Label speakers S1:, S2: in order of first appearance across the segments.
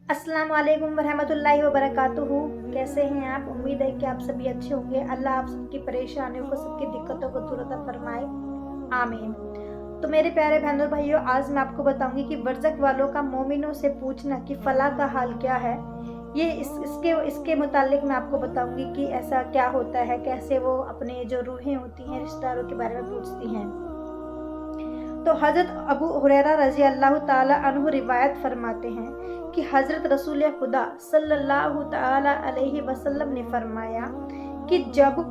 S1: अस्सलाम वालेकुम वरहमतुल्लाहि वबरकातुहू। कैसे हैं आप? उम्मीद है कि आप सभी अच्छे होंगे। अल्लाह आप सबकी परेशानियों को, सबकी दिक्कतों को दूर अता फरमाए, आमीन। तो मेरे प्यारे बहनों और भाइयों, आज मैं आपको बताऊंगी कि बरज़ख वालों का मोमिनों से पूछना कि फलाह का हाल क्या है। ये इसके मुतालिक मैं आपको बताऊंगी कि ऐसा क्या होता है, कैसे वो अपने जो रूहें होती हैं रिश्तेदारों के बारे में पूछती हैं। तो हज़रत अबू हुरैरा रज़ी अल्लाह ताला अन्हु रिवायत फरमाते हैं कि हज़रत रसूल खुदा सल्लल्लाहु ताला अलैहि वसल्लम ने फरमाया कि जब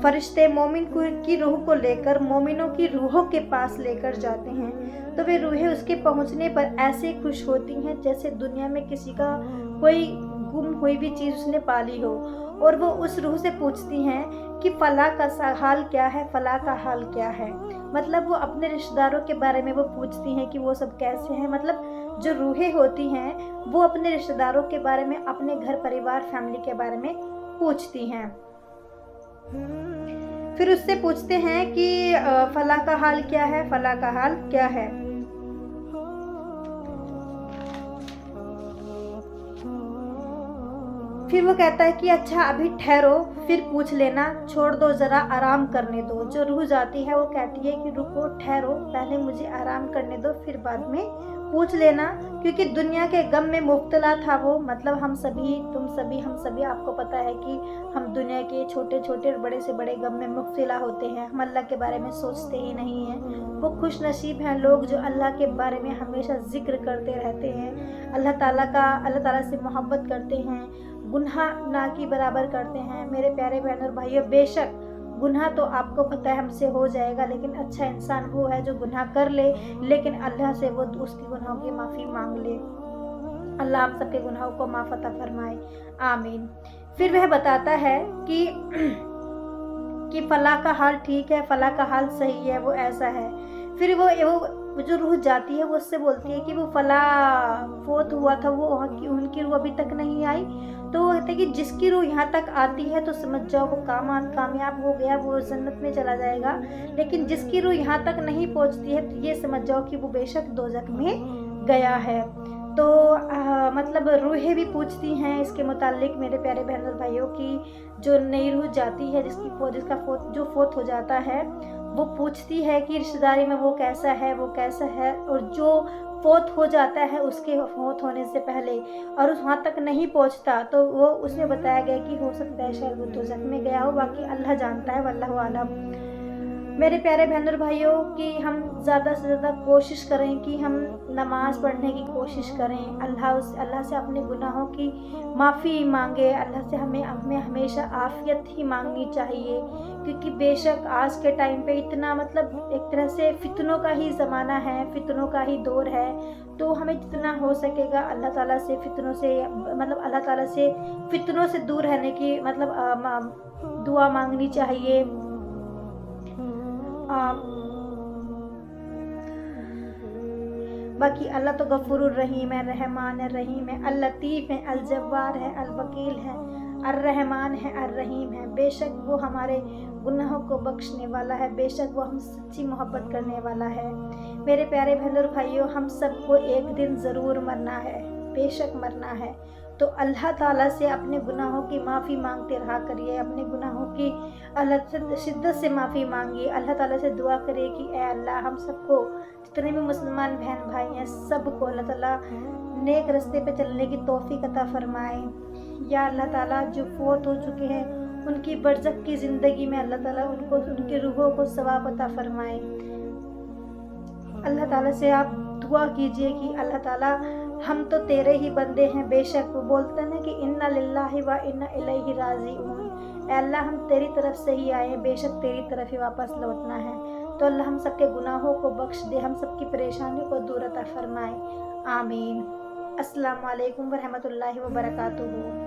S1: फरिश्ते मोमिन की रूह को लेकर मोमिनों की रूहों के पास लेकर जाते हैं तो वे रूहें उसके पहुंचने पर ऐसे खुश होती हैं जैसे दुनिया में किसी का कोई गुम हुई भी चीज़ उसने पाली हो। और वो उस रूह से पूछती हैं कि फलाह का हाल क्या है, फलाह का हाल क्या है। मतलब वो अपने रिश्तेदारों के बारे में वो पूछती हैं कि वो सब कैसे हैं। मतलब जो रूहें होती हैं वो अपने रिश्तेदारों के बारे में, अपने घर परिवार फैमिली के बारे में पूछती हैं। फिर उससे पूछते हैं कि फलाह का हाल क्या है, फलाह का हाल क्या है। फिर वो कहता है कि अच्छा अभी ठहरो, फिर पूछ लेना, छोड़ दो, ज़रा आराम करने दो। जो रूह जाती है वो कहती है कि रुको, ठहरो, पहले मुझे आराम करने दो, फिर बाद में पूछ लेना। क्योंकि दुनिया के गम में मुब्तला था वो। मतलब हम सभी, तुम सभी, हम सभी, आपको पता है कि हम दुनिया के छोटे छोटे और बड़े से बड़े गम में मुब्तला होते हैं। हम अल्लाह के बारे में सोचते ही नहीं हैं। वो खुश नसीब हैं लोग जो अल्लाह के बारे में हमेशा जिक्र करते रहते हैं, अल्लाह ताला से मोहब्बत करते हैं, गुनाह ना की बराबर करते हैं। मेरे प्यारे बहनों और भाइयों, बेशक गुनाह तो आपको पता है हमसे हो जाएगा, लेकिन अच्छा इंसान वो है जो गुनाह कर ले लेकिन अल्लाह से वो उसकी गुनाहों की माफ़ी मांग ले। अल्लाह हम सबके गुनाहों को माफ़ अता फरमाए, आमीन। फिर वह बताता है कि फलाह का हाल ठीक है, फलाह का हाल सही है, वो ऐसा है। फिर वो जो रूह जाती है वो उससे बोलती है कि वो फलाह फोत हुआ था, वो उनकी रूह अभी तक नहीं आई। तो वो कहते हैं कि जिसकी रूह यहाँ तक आती है तो समझ जाओ वो कामयाब हो गया, वो जन्नत में चला जाएगा। लेकिन जिसकी रूह यहाँ तक नहीं पहुँचती है तो ये समझ जाओ कि वो बेशक दोज़ख में गया है। तो मतलब रूहें भी पूछती हैं इसके मुतालिक मेरे प्यारे बहन और भाइयों की जो नई रूह जाती है, जिसका फोत हो जाता है, वो पूछती है कि रिश्तेदारी में वो कैसा है, वो कैसा है। और जो फोत हो जाता है उसके फोत होने से पहले और उस वहाँ तक नहीं पहुँचता तो वो उसमें बताया गया कि हो सकता है शायद वो दोज़ख में गया हो। बाकी अल्लाह जानता है, वल्लाहु आलम। मेरे प्यारे बहन और भाइयों कि हम ज़्यादा से ज़्यादा कोशिश करें कि हम नमाज़ पढ़ने की कोशिश करें, अल्लाह से अपने गुनाहों की माफ़ी मांगे। अल्लाह से हमें हमेशा आफ़ियत ही मांगनी चाहिए। क्योंकि बेशक आज के टाइम पे इतना, मतलब एक तरह से फ़ितनों का ही ज़माना है, फ़ितनों का ही दौर है। तो हमें जितना हो सकेगा अल्लाह ताला से अल्लाह ताला से फ़ितनों से दूर रहने की दुआ मांगनी चाहिए। बाकी अल्लाह तो गफूरुर रहीम है, रहमान है, रहीम है, अल लतीफ़ है, अल जब्बार है, अल वकील है, अर रहमान है, अर रहीम है। बेशक वो हमारे गुनाहों को बख्शने वाला है, बेशक वो हम सच्ची मोहब्बत करने वाला है। मेरे प्यारे बहनों और भाइयों, हम सबको एक दिन ज़रूर मरना है, बेशक मरना है। तो अल्लाह ताला से अपने गुनाहों की माफ़ी मांगते रहा करिए, अपने गुनाहों की अल्लाह शिद्दत से माफ़ी मांगिए। अल्लाह ताला से दुआ करिए कि ए अल्लाह, हम सबको, जितने भी मुसलमान बहन भाई हैं, सबको अल्लाह ताला नेक रास्ते पे चलने की तौफीक अता फरमाए। या अल्लाह ताला जो फोत हो चुके हैं उनकी बरज़ख की ज़िंदगी में अल्लाह ताला उनको, उनकी रूहों को सवाब अता फरमाए। अल्लाह ताला से आप दुआ कीजिए कि अल्लाह ताला, हम तो तेरे ही बंदे हैं। बेशक वो बोलते हैं कि इन्ना लिल्लाहि व इन्ना इलैहि राजिऊन। अल्लाह, हम तेरी तरफ से ही आए, बेशक तेरी तरफ ही वापस लौटना है। तो अल्लाह हम सबके गुनाहों को बख्श दे, हम सबकी परेशानियों को दूर अता फरमाए, आमीन। अस्सलाम वालेकुम व रहमतुल्लाहि व बरकातुहू।